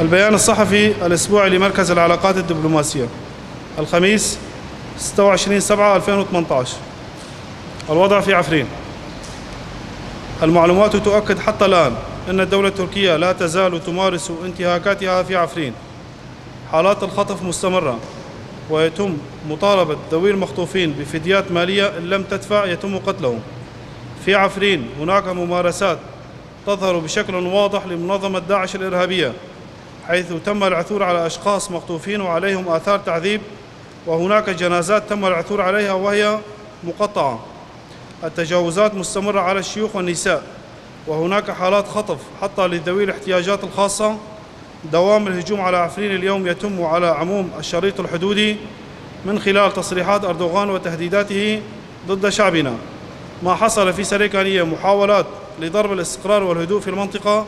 البيان الصحفي الأسبوعي لمركز العلاقات الدبلوماسية الخميس 26/7/2018. الوضع في عفرين. المعلومات تؤكد حتى الآن أن الدولة التركية لا تزال تمارس انتهاكاتها في عفرين. حالات الخطف مستمرة، ويتم مطالبة ذوي المخطوفين بفديات مالية إن لم تدفع يتم قتلهم. في عفرين هناك ممارسات تظهر بشكل واضح لمنظمة داعش الإرهابية، حيث تم العثور على أشخاص مخطوفين وعليهم آثار تعذيب، وهناك جنازات تم العثور عليها وهي مقطعة. التجاوزات مستمرة على الشيوخ والنساء، وهناك حالات خطف حتى لذوي الاحتياجات الخاصة. دوام الهجوم على عفرين اليوم يتم على عموم الشريط الحدودي من خلال تصريحات أردوغان وتهديداته ضد شعبنا. ما حصل في سريكانية محاولات لضرب الاستقرار والهدوء في المنطقة.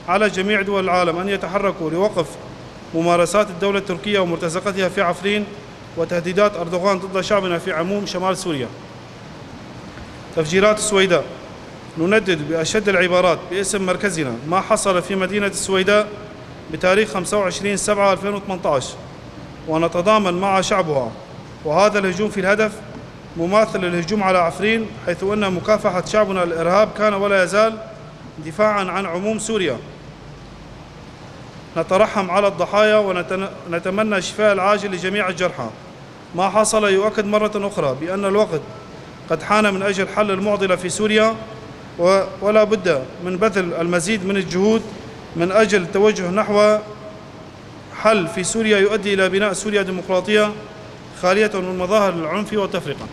على جميع دول العالم أن يتحركوا لوقف ممارسات الدولة التركية ومرتزقتها في عفرين وتهديدات أردوغان ضد شعبنا في عموم شمال سوريا. تفجيرات السويداء. نندد بأشد العبارات باسم مركزنا ما حصل في مدينة السويداء بتاريخ 25/7/2018، ونتضامن مع شعبها. وهذا الهجوم في الهدف مماثل للهجوم على عفرين، حيث أن مكافحة شعبنا الإرهاب كان ولا يزال دفاعاً عن عموم سوريا. نترحم على الضحايا ونتمنى الشفاء العاجل لجميع الجرحى. ما حصل يؤكد مرة أخرى بأن الوقت قد حان من أجل حل المعضلة في سوريا، ولا بد من بذل المزيد من الجهود من أجل التوجه نحو حل في سوريا يؤدي إلى بناء سوريا ديمقراطية خالية من مظاهر العنف والتفرقة.